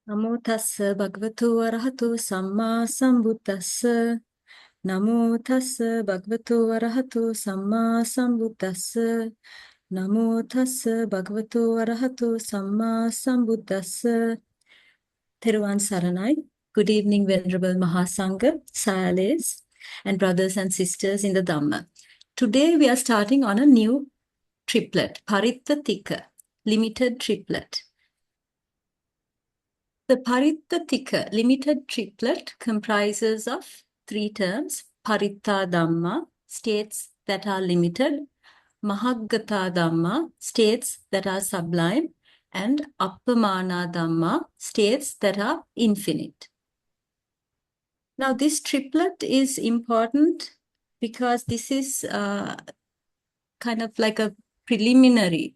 Namo tassa bhagavato arahato samma sambuddhassa. Namo tassa bhagavato arahato samma sambuddhassa. Namo tassa bhagavato arahato samma sambuddhassa. Theruvan Saranai. Good evening, Venerable Mahasangha, Sayales, and brothers and sisters in the Dhamma. Today we are starting on a new triplet, Paritta Tika, limited triplet. The Paritta Tika limited triplet comprises of three terms: Paritta Dhamma, states that are limited; Mahaggatā Dhamma, states that are sublime; and Appamāṇā Dhamma, states that are infinite. Now, this triplet is important because this is kind of like a preliminary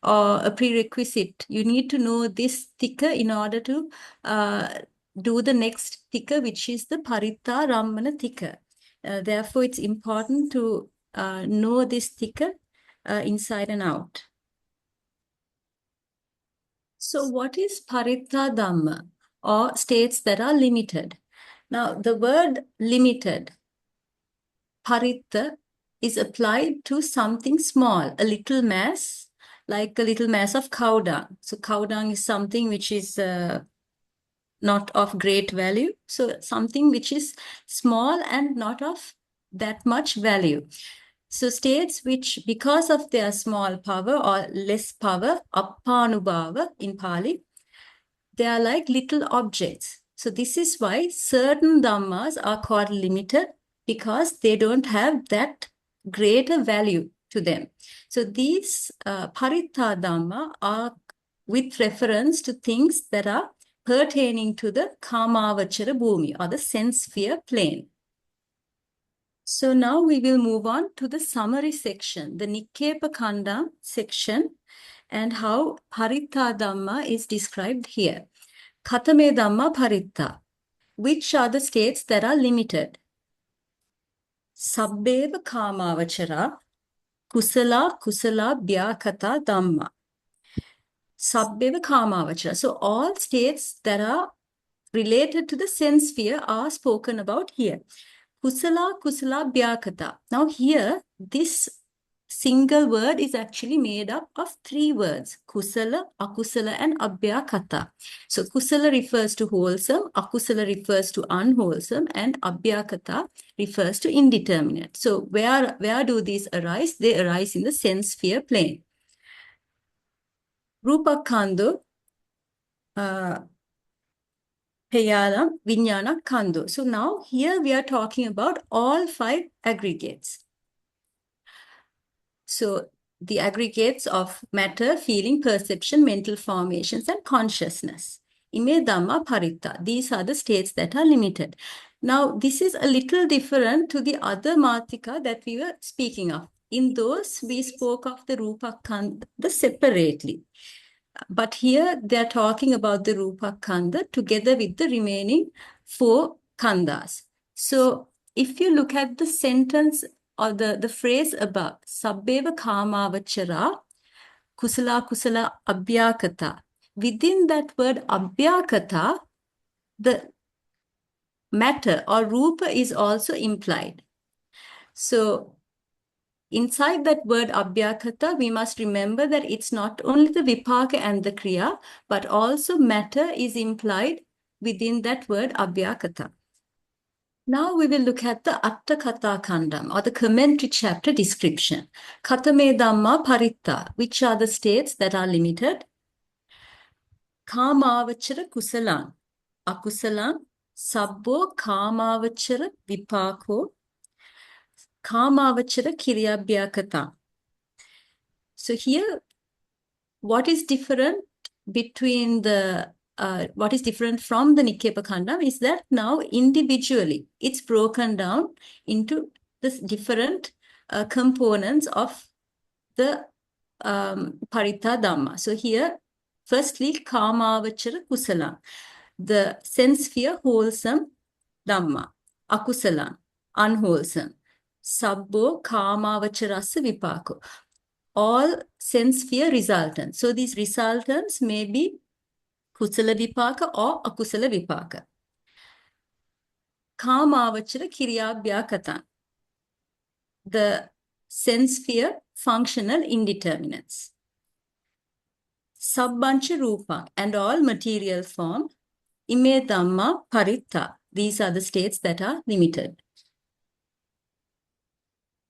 or a prerequisite. You need to know this tika in order to do the next tika, which is the Paritta Rammana Tika. Therefore, it's important to know this tika inside and out. So, what is Paritta Dhamma, or states that are limited? Now, the word limited, Paritta, is applied to something small, a little mass, like a little mass of cow dung. So cow dung is something which is not of great value. So something which is small and not of that much value. So states which, because of their small power or less power, appanubhava in Pali, they are like little objects. So this is why certain dhammas are called limited, because they don't have that greater value to them. So these Paritta Dhamma are with reference to things that are pertaining to the Kamavachara Bhumi, or the sense sphere plane. So now we will move on to the summary section, the Nikkepa Khandha section, and how Paritta Dhamma is described here. Katame Dhamma Paritta. Which are the states that are limited? Sabbeva Kamavachara, Kusala Bhyakata Dhamma. Sabbeva Kamavachara. So all states that are related to the sense sphere are spoken about here. Kusala Bhyakata. Now here, this single word is actually made up of three words: Kusala, Akusala, and Abhyakata. So Kusala refers to wholesome, Akusala refers to unwholesome, and Abhyakata refers to indeterminate. So where do these arise? They arise in the sense sphere plane. Rupa Khandha, Peyala, Vijnana Khandha. So now here we are talking about all five aggregates. So the aggregates of matter, feeling, perception, mental formations, and consciousness. Ime Dhamma Paritta. These are the states that are limited. Now, this is a little different to the other Matika that we were speaking of. In those, we spoke of the Rupa Khandha separately. But here, they are talking about the Rupa Khandha together with the remaining four Khandhas. So, if you look at the sentence or the phrase above, Sabbeva Kamavachara, Kusala Abhyakata. Within that word Abhyakata, the matter or Rupa is also implied. So, inside that word Abhyakata, we must remember that it's not only the Vipaka and the Kriya, but also matter is implied within that word Abhyakata. Now we will look at the Atthakatha Khandam, or the commentary chapter description. Katame Dhamma Paritta. Which are the states that are limited? Kamavachara Kusalan, Akusalan, Sabbo Kamavachara Vipako, Kamavachara Kiryabhyakata. So here, what is different between the what is different from the Nikkepa Khandha is that now individually it's broken down into the different components of the Paritta Dhamma. So here, firstly, Kamavachara Kusala, the sense sphere wholesome Dhamma, Akusala, unwholesome, Sabbo Kamavacharasa Vipako, all sense sphere resultants. So these resultants may be kusala vipaka or akusala vipaka. Kāmāvachara kiriyābhyakataṃ, the sense sphere functional indeterminates. Sabbancha rūpaṃ, and all material form. Ime dhammā paritta, these are the states that are limited.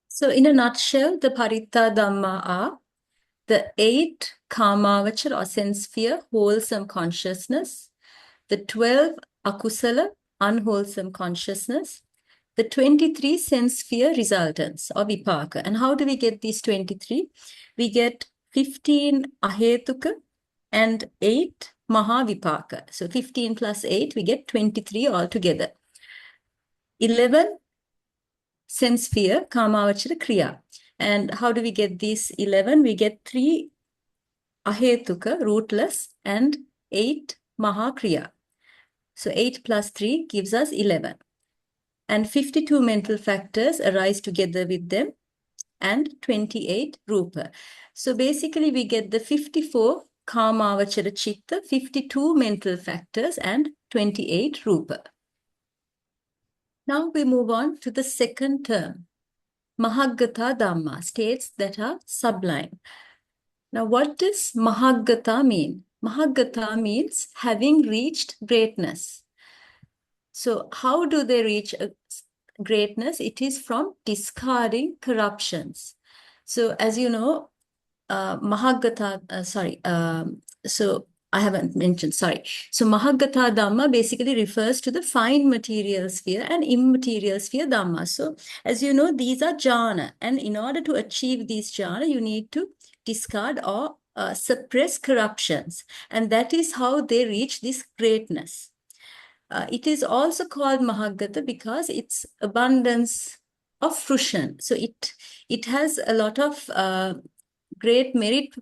So in a nutshell, the paritta dhamma are the 8 kāmāvachara or sense sphere wholesome consciousness, the 12 akusala unwholesome consciousness, the 23 sense sphere resultants or vipaka. And how do we get these 23? We get 15 ahetuka and 8 mahavipaka. So 15 plus 8, we get 23 altogether. 11 sense sphere kāmāvachara kriya. And how do we get these 11? We get 3 ahetuka, rootless, and 8 mahakriya. So 8 plus 3 gives us 11. And 52 mental factors arise together with them, and 28 rupa. So basically we get the 54 kāmāvachara chitta, 52 mental factors, and 28 rupa. Now we move on to the second term. Mahaggatā Dhamma, states that are sublime. Now what does Mahaggatā mean? Mahaggatā means having reached greatness. So how do they reach greatness? It is from discarding corruptions. So as you know, Mahaggatā, so I haven't mentioned, sorry. So Mahaggatā Dhamma basically refers to the fine material sphere and immaterial sphere Dhamma. So as you know, these are jhana. And in order to achieve these jhana, you need to discard or suppress corruptions. And that is how they reach this greatness. It is also called Mahaggatā because it's abundance of fruition. So it has a lot of great merit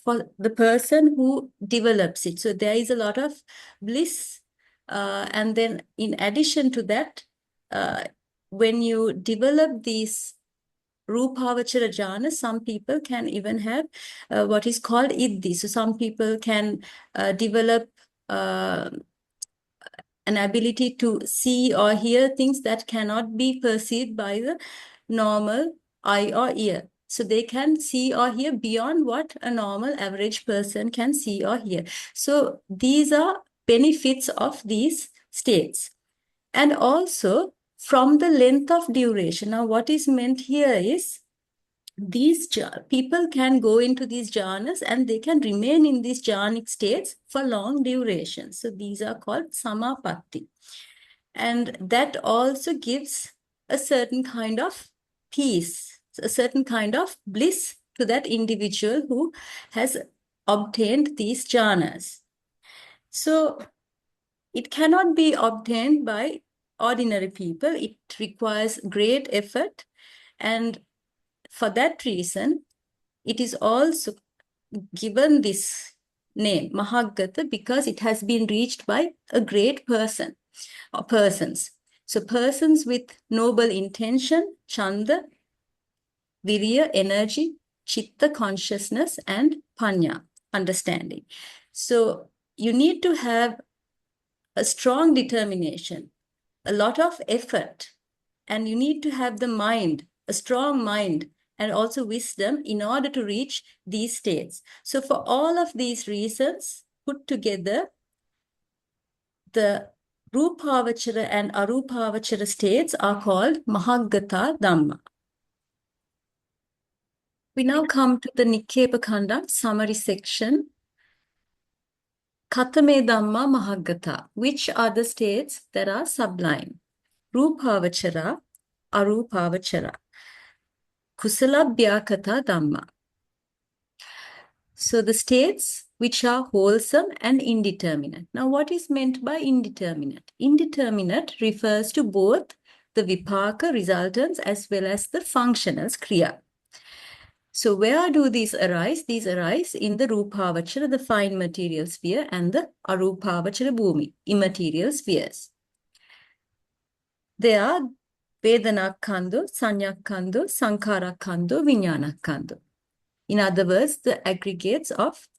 for the person who develops it. So there is a lot of bliss. And then in addition to that, when you develop these Rūpāvachara jhana, some people can even have what is called iddhi. So some people can develop an ability to see or hear things that cannot be perceived by the normal eye or ear. So they can see or hear beyond what a normal average person can see or hear. So these are benefits of these states. And also from the length of duration. Now what is meant here is these people can go into these jhanas and they can remain in these jhanic states for long duration. So these are called samapatti. And that also gives a certain kind of peace, a certain kind of bliss to that individual who has obtained these jhanas. So it cannot be obtained by ordinary people. It requires great effort, and for that reason, it is also given this name, Mahaggatā, because it has been reached by a great person or persons. So persons with noble intention, chanda, viriya, energy, chitta, consciousness, and panya, understanding. So you need to have a strong determination, a lot of effort, and you need to have the mind, a strong mind, and also wisdom in order to reach these states. So for all of these reasons put together, the Rūpāvachara and Arūpāvachara states are called Mahaggatā Dhamma. We now come to the Nikkepa Khanda summary section. Katame Dhamma Mahaggatā, which are the states that are sublime? Rūpāvachara, Arūpāvachara. Kusalabhyakata Dhamma. So the states which are wholesome and indeterminate. Now what is meant by indeterminate? Indeterminate refers to both the vipaka resultants as well as the functionals kriya. So where do these arise? These arise in the Rūpāvachara, the fine material sphere, and the Arūpāvachara bhumi, immaterial spheres. They are Vedana khandha, Sanya khandha, Sankhara khandha, Vijnana khandha. In other words, the aggregates of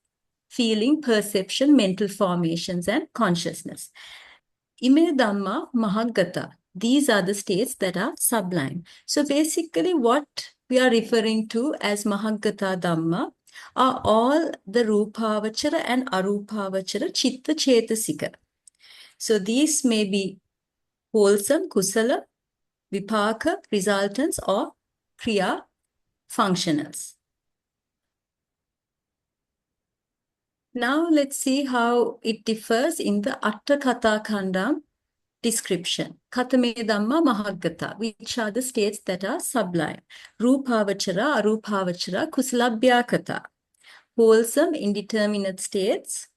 feeling, perception, mental formations, and consciousness. Ime Dhamma Mahaggatā. These are the states that are sublime. So basically what we are referring to as Mahaggatā Dhamma are all the Rupavachara and Arupavachara Chitta Cetasika. So these may be wholesome, kusala, vipaka, resultants, or kriya, functionals. Now let's see how it differs in the Atthasālinī khandha description. Katame Dhamma Mahaggatā, which are the states that are sublime. Rupavachara, Arupavachara, Kusalabhyakata. Wholesome, indeterminate states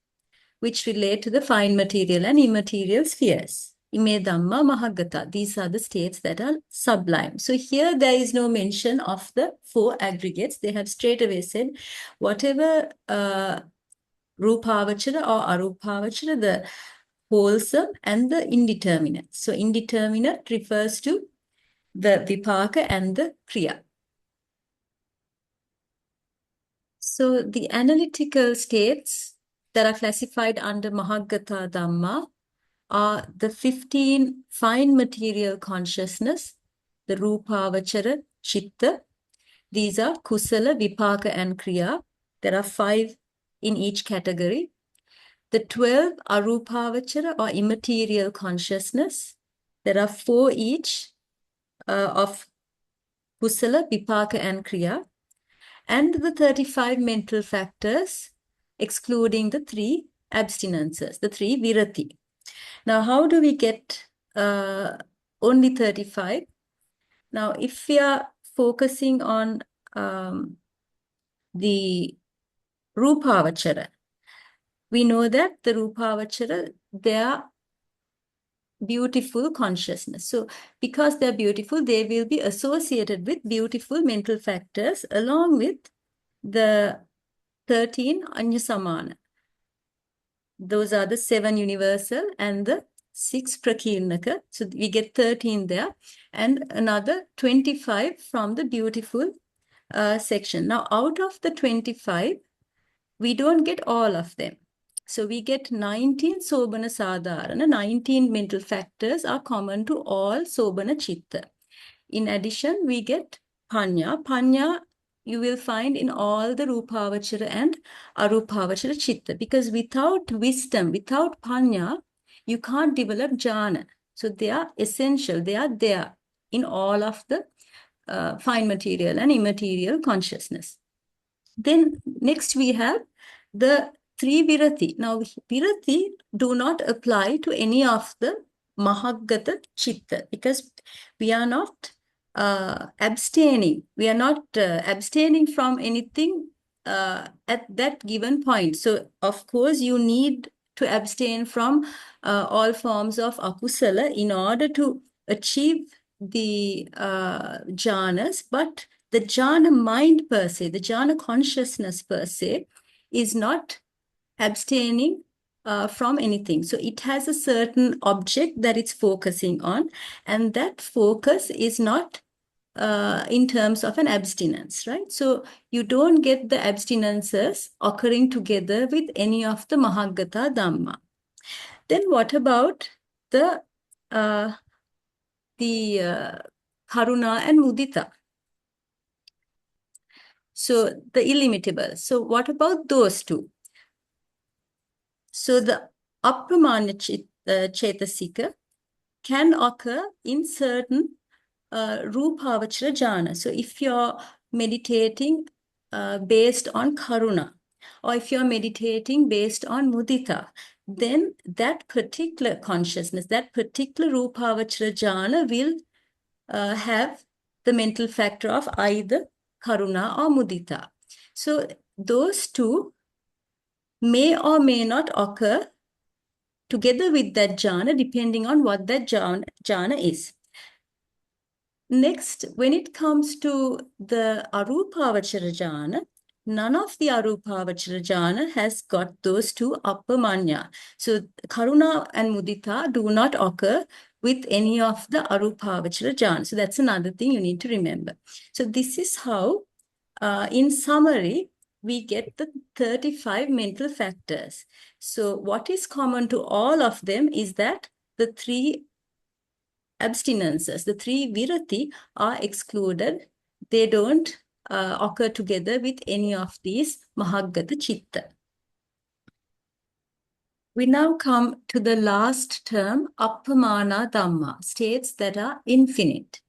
which relate to the fine material and immaterial spheres. Ime Dhamma Mahaggatā. These are the states that are sublime. So here there is no mention of the four aggregates. They have straight away said whatever Rupavachara or Arupavachara, the wholesome and the indeterminate. So indeterminate refers to the vipaka and the kriya. So the analytical states that are classified under Mahaggatā Dhamma are the 15 fine material consciousness, the Rupavachara, Chitta. These are Kusala, Vipaka, and Kriya. There are 5 in each category. The 12 Arupavachara or immaterial consciousness. There are 4 each of Kusala, Vipaka, and Kriya. And the 35 mental factors, excluding the 3 abstinences, the 3 virati. Now, how do we get only 35? Now, if we are focusing on the Rupavachara, we know that the Rupavachara, they are beautiful consciousness. So, because they're beautiful, they will be associated with beautiful mental factors along with the 13 Anyasamana. Those are the 7 universal and the 6 prakirnaka. So we get 13 there and another 25 from the beautiful section. Now, out of the 25, we don't get all of them. So we get 19 sobana sadharana, 19 mental factors are common to all sobana chitta. In addition, we get panya. Panya you will find in all the Rupavachara and Arupavachara chitta, because without wisdom, without panya, you can't develop jhana. So they are essential. They are there in all of the fine material and immaterial consciousness. Then next we have the 3 virati. Now virati do not apply to any of the Mahaggata chitta, because we are not abstaining. We are not abstaining from anything at that given point. So, of course, you need to abstain from all forms of akusala in order to achieve the jhanas. But the jhana mind per se, the jhana consciousness per se, is not abstaining from anything. So it has a certain object that it's focusing on, and that focus is not in terms of an abstinence, right? So you don't get the abstinences occurring together with any of the Mahaggatā Dhamma. Then what about the karuna and mudita? So the illimitable. So what about those two? So the Appamāṇā Cetasika can occur in certain Rupavachara jhana. So if you're meditating based on karuna, or if you're meditating based on mudita, then that particular consciousness, that particular Rupavachara jhana will have the mental factor of either karuna or mudita. So those two may or may not occur together with that jhana, depending on what that jhana is. Next, when it comes to the Arupavachara jhana, none of the Arupavachara jhana has got those two Appamāṇā. So karuna and mudita do not occur with any of the Arupavachara jhana. So that's another thing you need to remember. So this is how, in summary, we get the 35 mental factors. So what is common to all of them is that the 3 abstinences, the 3 virati are excluded. They don't occur together with any of these Mahaggatā chitta. We now come to the last term, Appamāṇā Dhamma, states that are infinite.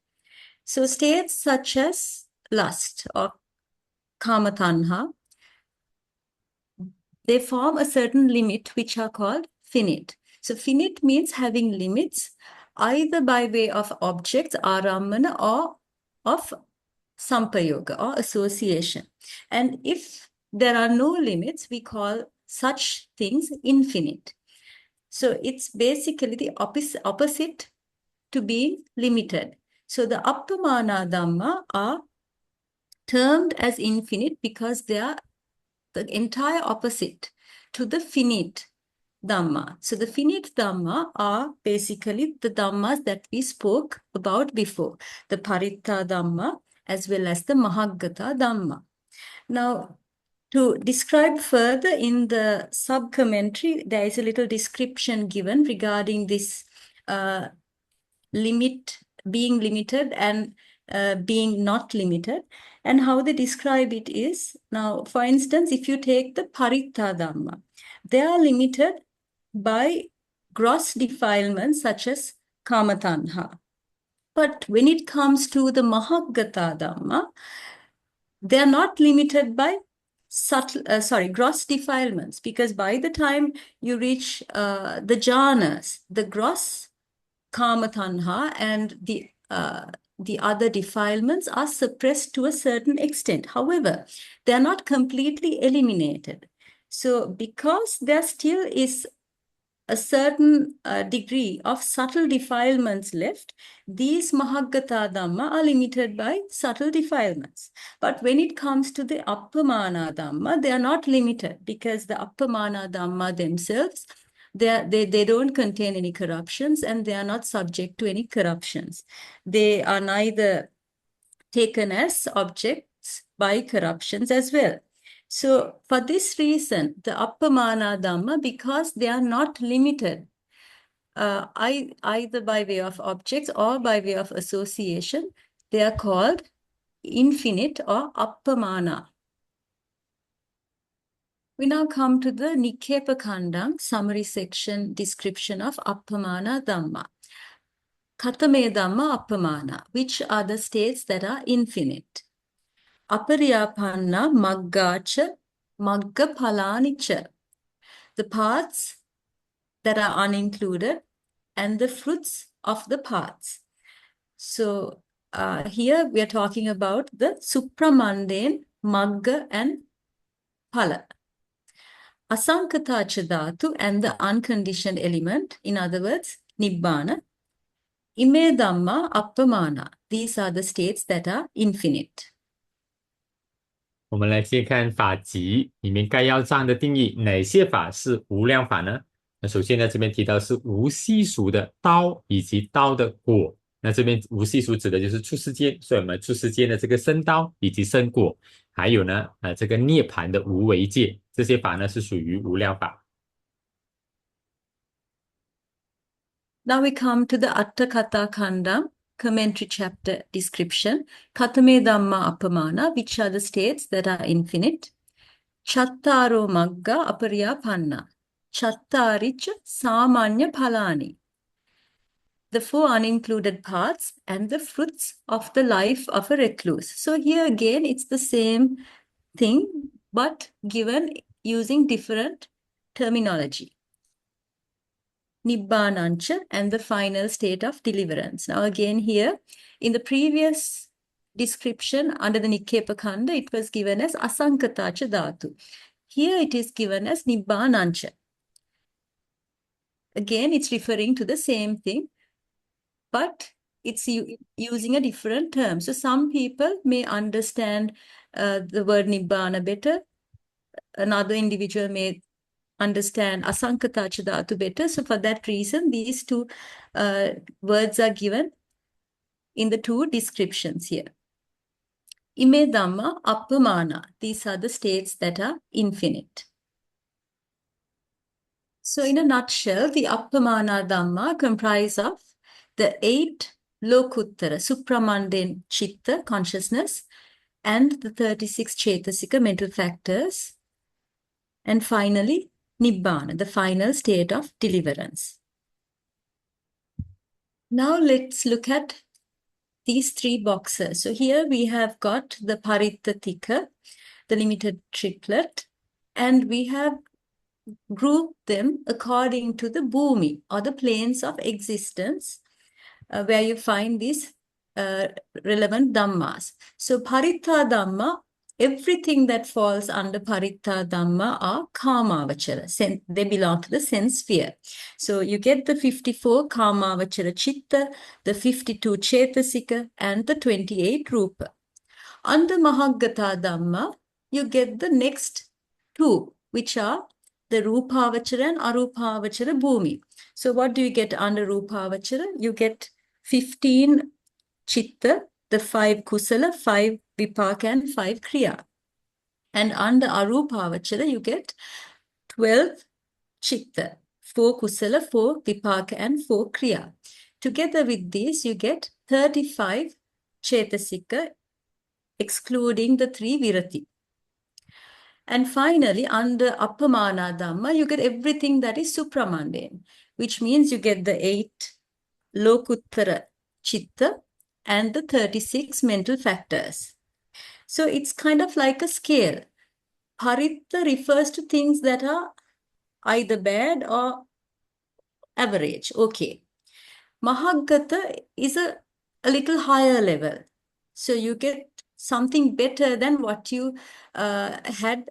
So states such as lust or kama tanha, they form a certain limit which are called finite. So finite means having limits either by way of objects, ārammana, or of sampayoga or association. And if there are no limits, we call such things infinite. So it's basically the opposite to being limited. So the Appamāṇā Dhamma are termed as infinite because they are the entire opposite to the finite Dhamma. So the finite Dhamma are basically the Dhammas that we spoke about before, the Paritta Dhamma as well as the Mahaggatā Dhamma. Now, to describe further in the sub-commentary, there is a little description given regarding this being limited and being not limited. And how they describe it is, now, for instance, if you take the Paritta Dhamma, they are limited by gross defilements such as kama tanha. But when it comes to the Mahaggatā Dhamma, they are not limited by gross defilements, because by the time you reach the jhanas, the gross kama tanha and the other defilements are suppressed to a certain extent. However, they are not completely eliminated. So because there still is a certain degree of subtle defilements left, these Mahaggatā Dhamma are limited by subtle defilements. But when it comes to the Appamāṇā Dhamma, they are not limited, because the Appamāṇā Dhamma themselves, they don't contain any corruptions and they are not subject to any corruptions. They are neither taken as objects by corruptions as well. So for this reason, the Appamāṇā Dhamma, because they are not limited either by way of objects or by way of association, they are called infinite or Appamāṇā. We now come to the Nikkepa summary section description of Appamāṇā Dhamma. Katame Dhamma Appamāṇā, which are the states that are infinite. Apariyapanna Maggācha Maggaphalāni, the paths that are unincluded and the fruits of the paths. So here we are talking about the supramundane Magga and Phala. Asaṅkata dhātu and the unconditioned element, in other words, Nibbāna. Ime Dhamma Appamāṇā, these are the states that are infinite. 我们来先看法集里面概要章的定义，哪些法是无量法呢？那首先呢，这边提到是无细数的刀以及刀的果。那这边无细数指的就是出世间，所以我们出世间的这个生刀以及生果，还有呢，这个涅槃的无为界，这些法呢是属于无量法。Now we come to the Atthakatha Khandha commentary chapter description. Katame Dhamma Appamāṇā, which are the states that are infinite. Chattaro Magga Apariyapanna. Chattaricha Samanya Phalāni. The 4 unincluded paths and the fruits of the life of a recluse. So here again, it's the same thing, but given using different terminology. Nibbānancha and the final state of deliverance. Now again here, in the previous description under the Nikkepa Khandha, it was given as asaṅkata dhātu. Here it is given as Nibbānancha. Again, it's referring to the same thing, but it's using a different term. So some people may understand the word Nibbāna better. Another individual may understand asaṅkata dhātu better. So for that reason, these 2 words are given in the 2 descriptions here. Ime Dhamma Appamāṇā. These are the states that are infinite. So in a nutshell, the Appamāṇā Dhamma comprise of the 8 lokuttara, supramundane chitta, consciousness, and the 36 cetasika, mental factors, and finally, Nibbāna, the final state of deliverance. Now let's look at these 3 boxes. So here we have got the Paritta Tika, the limited triplet, and we have grouped them according to the bhumi, or the planes of existence, where you find these relevant dhammas. So Paritta Dhamma, everything that falls under Paritta Dhamma are Kamavachara. They belong to the sense sphere. So you get the 54 Kamavachara Chitta, the 52 Cetasika, and the 28 Rupa. Under Mahaggatā Dhamma, you get the next 2, which are the Rupavachara and Arupavachara Bhumi. So what do you get under Rupavachara? You get 15 Chitta, the 5 Kusala, 5 Vipaka, and 5 Kriya. And under Arupavachara, you get 12 Chitta, 4 Kusala, 4 Vipaka, and 4 Kriya. Together with these, you get 35 Cetasika, excluding the 3 Virati. And finally, under Appamāṇā Dhamma, you get everything that is supramundane, which means you get the 8 lokuttara chitta and the 36 mental factors. So it's kind of like a scale. Paritta refers to things that are either bad or average, okay. Mahaggatā is a little higher level. So you get something better than what you had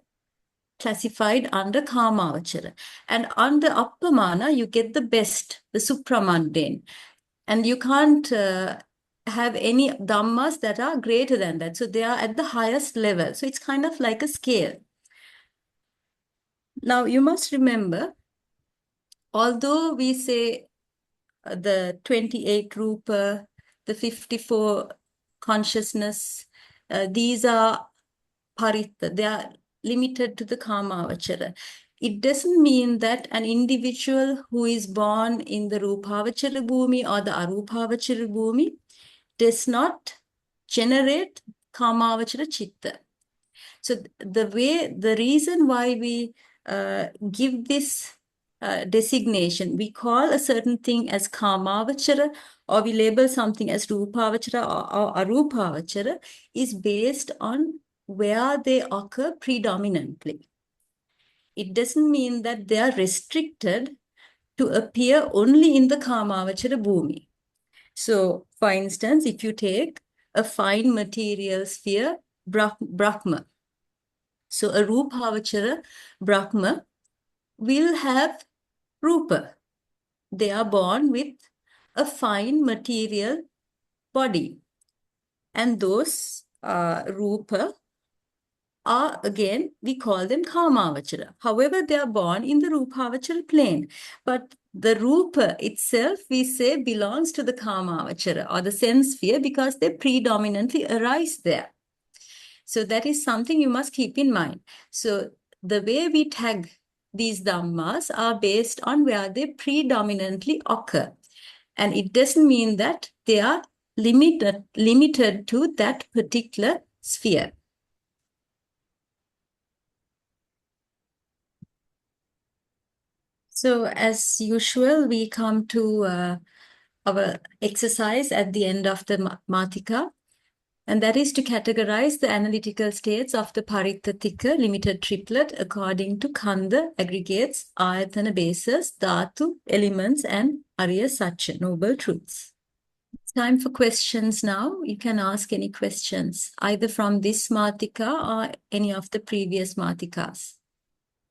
classified under Kamavachara. And under Appamāṇā, you get the best, the supramundane. And you can't have any dhammas that are greater than that. So they are at the highest level. So it's kind of like a scale. Now you must remember, although we say the 28 Rupa, the 54 consciousness, these are Paritta, they are limited to the Kamavachara. It doesn't mean that an individual who is born in the Rupavachara Bhumi or the Arupavachara Bhumi does not generate Kamavachara Chitta. So the reason why we give this designation, we call a certain thing as Kamavachara, or we label something as Rupavachara or Arupavachara, is based on where they occur predominantly. It doesn't mean that they are restricted to appear only in the Kamavachara Bhumi. So, for instance, if you take a fine material sphere, Brahma, so a Rupavachara Brahma will have Rupa. They are born with a fine material body. And those Rupa are, again, we call them Kamavachara. However, they are born in the Rupavachara plane. But the Rupa itself, we say, belongs to the Kamavachara or the sense sphere because they predominantly arise there. So that is something you must keep in mind. So the way we tag these dhammas are based on where they predominantly occur. And it doesn't mean that they are limited to that particular sphere. So as usual, we come to our exercise at the end of the Matika, and that is to categorize the analytical states of the Paritta Tika limited triplet according to khandha, aggregates, āyatana bases, dhātu, elements, and ariya sacca, noble truths. It's time for questions now. You can ask any questions, either from this Matika or any of the previous Matikas.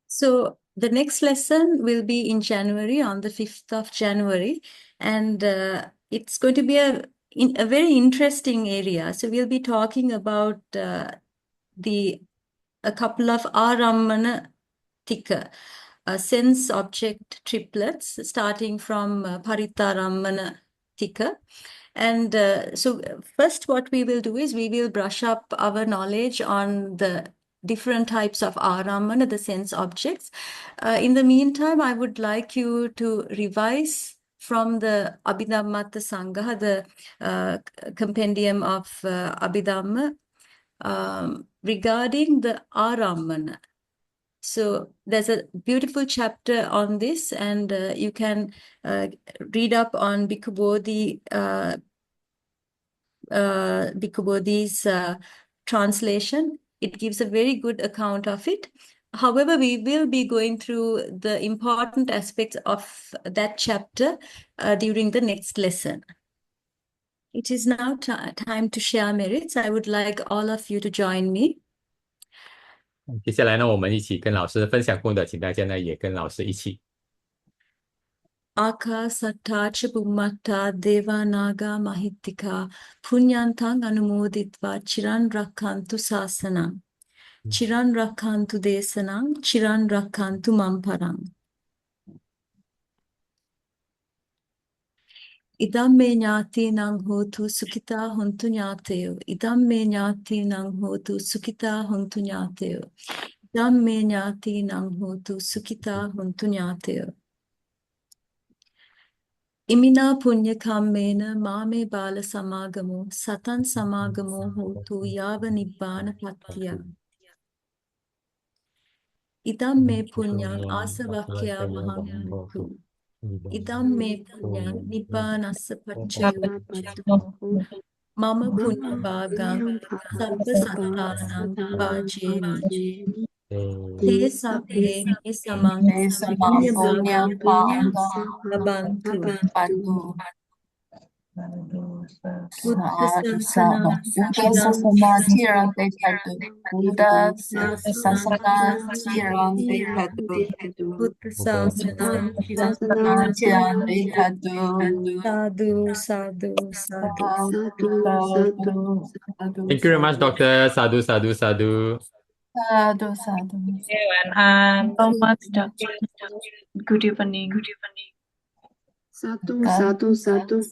So the next lesson will be in January, on the 5th of January, and it's going to be a very interesting area. So we'll be talking about a couple of Ārammana Tika, sense object triplets, starting from Paritta Rammana Tika. And so first what we will do is we will brush up our knowledge on the different types of āramana, the sense objects. In the meantime, I would like you to revise from the Abhidhammatthasaṅgaha, the compendium of Abhidhamma, regarding the āramana. So there's a beautiful chapter on this, and you can read up on Bhikkhu Bodhi, Bhikkhu Bodhi's translation. It gives a very good account of it. However, we will be going through the important aspects of that chapter during the next lesson. It is now time to share merits. I would like all of you to join me. 接下来呢，我们一起跟老师分享功德，请大家呢也跟老师一起。Akāsattā ca bhummattā devānāgā mahittikā puññantaṃ anumoditva chiran rakkantu sāsanam chiran rakkantu desanam chiran rakkantu mamparam. Idam me ñātīnaṃ hotu sukhitā hontu ñāteyo. Idam me ñātīnaṃ hotu sukhitā hontu ñāteyo. Idam me ñātīnaṃ hotu sukhitā hontu ñāteyo. Imina punya kammena mame bala samagamo satan samagamo hotu yava nibbana patya. Idam me punyang asavakya mahamukhu. Idam me punyang nibbanassa pachayo. Mama punya bhagam sabba sattanam vajemi. Te sabbe me samang punya bhagam labantu. Buddha sasana tiram dekadu. Buddha sasana tiram dekadu. Buddha sasana Tiram dekadu. sadhu sadhu sadhu. Thank you very much, Doctor. Sadhu, sadhu, sadhu. Sadhu, sadhu. So much, Doctor. Good evening. Sadhu, sadhu, sadhu.